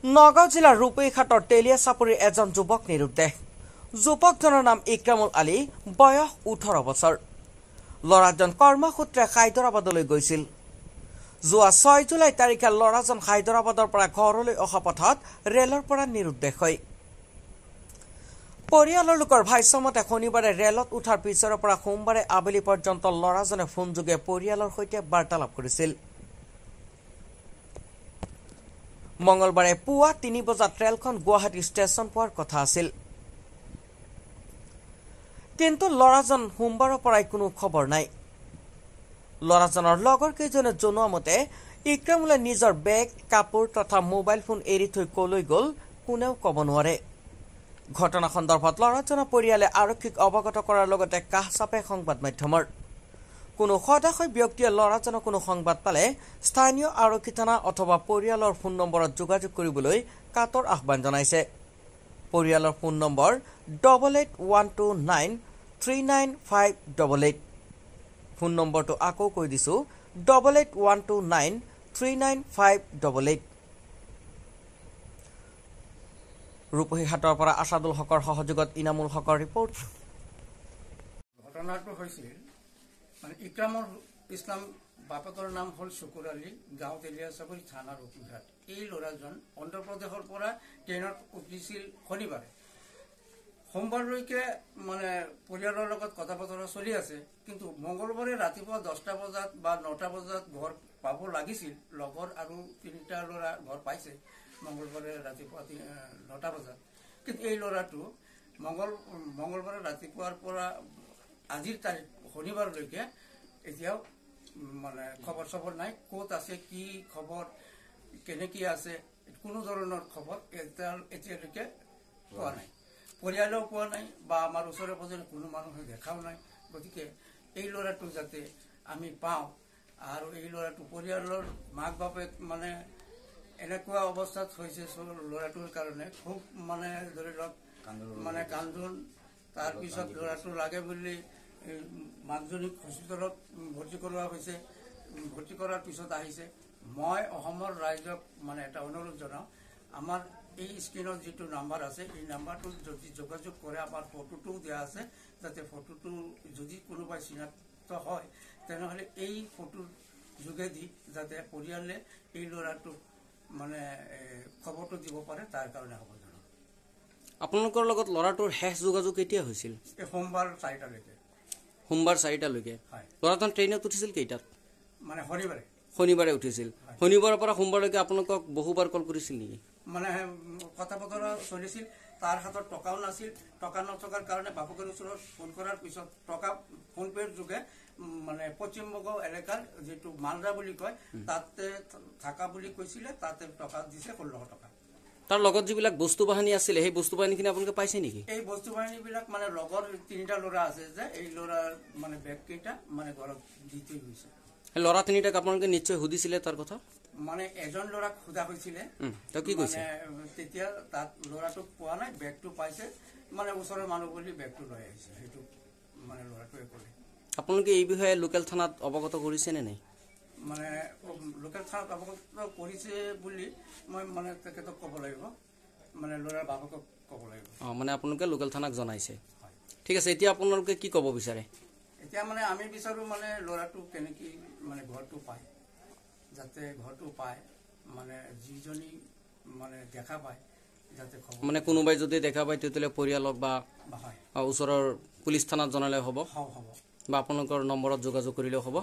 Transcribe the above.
নগাঁও জিলাৰ ৰূপৈঘাটৰ তেলিয়া চাপৰিৰ এজন যুৱক নিৰুদ্দেশ। যুৱকজনৰ নাম ইক্ৰামুল আলী, বয়স 18 বছৰ। ল'ৰাজন কৰ্মসূত্ৰে হায়দৰাবাদলৈ গৈছিল। যোৱা 6 জুলাই তাৰিখে ল'ৰাজন হায়দৰাবাদৰ পৰা ঘৰলৈ অহা পথত ৰেলৰ পৰা নিৰুদ্দেশ হয়। পৰিয়ালৰ লোকৰ ভাষ্যমতে শনিবাৰে ৰেলত উঠাৰ পিছৰে পৰা সোমবাৰে আবেলি পৰ্যন্ত ল'ৰাজনে ফোনযোগে পৰিয়ালৰ সৈতে বাৰ্তালাপ কৰিছিল। মঙলবাৰে পুৱা 3 বজাত ৰেলখন গুৱাহাটী ষ্টেচন পোৱাৰ কথা আছিল। কিন্তু ল'ৰাজন সোমবাৰৰ পৰাই কোনো খবৰ নাই। ল'ৰাজনৰ লগৰ কেইজনে জনোৱা মতে ইক্ৰামুলে নিজৰ বেগ, কাপোৰ তথা মোবাইল ফোন এৰি থৈ কলৈ গ'ল কোনেও ক'ব নোৱাৰে। ঘটনা সন্দৰ্ভত ল'ৰাজনৰ পৰিয়ালে আৰক্ষীক অৱগত কৰাৰ লগতে কাষ চাপে সংবাদ মাধ্যমৰ। কোনো সদাশয় ব্যক্তিয়ে ল'ৰাজনৰ কোনো সংবাদ পালে স্থানীয় আৰক্ষী থানা অথবা পৰিয়ালৰ ফোন নম্বৰত যোগাযোগ কৰিবলৈ কাটৰ আহ্বান জনাইছে। পৰিয়ালৰ ফোন নম্বৰ 8812939588। ফোন নম্বৰটো আকৌ কৈ দিছোঁ 8812939588। ৰূপহীহাটৰ পৰা আছাদুল হকৰ সহযোগত ইনামুল হকৰ ৰিপৰ্ট। ঘটনাটো হৈছিল মানে ইক্ৰামুল ইছলাম, বাপেকৰ নাম হ'ল শুকুৰ আলী, গাঁও তেলিয়া চাপৰি, থানা ৰূপহীহাট। এই ল'ৰাজন অন্ধ্ৰপ্ৰদেশৰ পৰা ট্ৰেইনত উঠিছিল শনিবাৰে। সোমবাৰলৈকে মানে পৰিয়ালৰ লগত কথা বতৰা চলি আছে, কিন্তু মঙলবাৰে ৰাতিপুৱা 10টা বজাত বা 9টা বজাত ঘৰ পাব লাগিছিল। লগৰ আৰু 3টা ল'ৰা ঘৰ পাইছে মঙলবাৰে ৰাতিপুৱা 9টা বজাত। কিন্তু এই ল'ৰাটো মঙলবাৰে ৰাতিপুৱাৰ পৰা আজিৰ তাৰিখ শনিবাৰলৈকে এতিয়াও মানে খবৰ চবৰ নাই। ক'ত আছে, কি খবৰ, কেনেকৈ আছে, কোনো ধৰণৰ খবৰ এতিয়ালৈকে পোৱা নাই। পৰিয়ালেও পোৱা নাই বা আমাৰ ওচৰে পাজৰে কোনো মানুহে দেখাও নাই। গতিকে এই ল'ৰাটো যাতে আমি পাওঁ, আৰু এই ল'ৰাটো পৰিয়ালৰ মাক বাপেক মানে এনেকুৱা অৱস্থাত হৈছে ল'ৰাটোৰ কাৰণে খুব মানে ধৰি লওক মানে কান্দোন। তাৰপিছত ল'ৰাটো লাগে বুলি মাকজনীক হস্পিটেলত ভৰ্তি কৰোৱা হৈছে। ভৰ্তি কৰাৰ পিছত আহিছে। মই অসমৰ ৰাইজক মানে এটা অনুৰোধ জনাওঁ, আমাৰ এই স্ক্ৰীণত যিটো নাম্বাৰ আছে এই নাম্বাৰটোত যদি যোগাযোগ কৰে, আমাৰ ফটোটোও দিয়া আছে, যাতে ফটোটো যদি কোনোবাই চিনাক্ত হয় তেনেহ'লে এই ফটোৰ যোগেদি যাতে পৰিয়ালে এই ল'ৰাটোক মানে খবৰটো দিব পাৰে, তাৰ কাৰণে হ'ব জনাওঁ। আপোনালোকৰ লগত ল'ৰাটোৰ শেষ যোগাযোগ কেতিয়া হৈছিল? এই সোমবাৰ 4টালৈকে। সোমবাৰ 4টালৈকে? হয়। ল'ৰাজন ট্ৰেইনত উঠিছিল কেইটাত? মানে শনিবাৰে উঠিছিল। শনিবাৰৰ পৰা সোমবাৰলৈকে আপোনালোকক বহুবাৰ কল কৰিছিল নেকি? মানে কথা বতৰা চলিছিল। তাৰ হাতত টকাও নাছিল। টকা নথকাৰ কাৰণে বাপেকৰ ওচৰত ফোন কৰাৰ পিছত টকা ফোনপে'ৰ যোগে মানে পশ্চিমবংগ এলেকাৰ যিটো মালদা বুলি কয় তাতে থাকা বুলি কৈছিলে, তাতে টকা দিছে 1600 টকা। তাৰ লগত যিবিলাক বস্তু বাহিনী আছিলে সেই বস্তু বাহিনীখিনি আপোনালোকে পাইছে নেকি? এই বস্তু বাহিনীবিলাক মানে লগৰ 3টা ল'ৰা আছে যে এই ল'ৰাৰ মানে বেগকেইটা মানে ঘৰত দি থৈ গৈছে। সেই ল'ৰা 3টাক আপোনালোকে নিশ্চয় সুধিছিলে তাৰ কথা? মানে এজন ল'ৰাক সোধা হৈছিলে। কি কৈছে? তেতিয়া তাত ল'ৰাটোক পোৱা নাই, বেগটো পাইছে, মানে ওচৰৰ মানুহ বুলি বেগটো লৈ আহিছে, সেইটো মানে ল'ৰাটোৱে ক'লে। আপোনালোকে এই বিষয়ে লোকেল থানাত অৱগত কৰিছে নে নাই? মানে লোকেল থানাত অৱগত কৰিছে বুলি মই মানে তেখেতক ক'ব লাগিব, মানে ল'ৰাৰ বাপেকক ক'ব লাগিব। মানে আপোনালোকে লোকেল থানাক জনাইছে? হয়। ঠিক আছে, এতিয়া আপোনালোকে কি ক'ব বিচাৰে? এতিয়া মানে আমি বিচাৰোঁ মানে ল'ৰাটো কেনেকৈ মানে ঘৰটো পায়, যাতে ঘৰটো পায়, মানে যিজনী মানে দেখা পায় যাতে খবৰ, মানে কোনোবাই যদি দেখা পায় তেতিয়াহ'লে পৰিয়ালক বা ওচৰৰ পুলিচ থানাত জনালে হ'ব, বা আপোনালোকৰ নম্বৰত যোগাযোগ কৰিলেও হ'ব।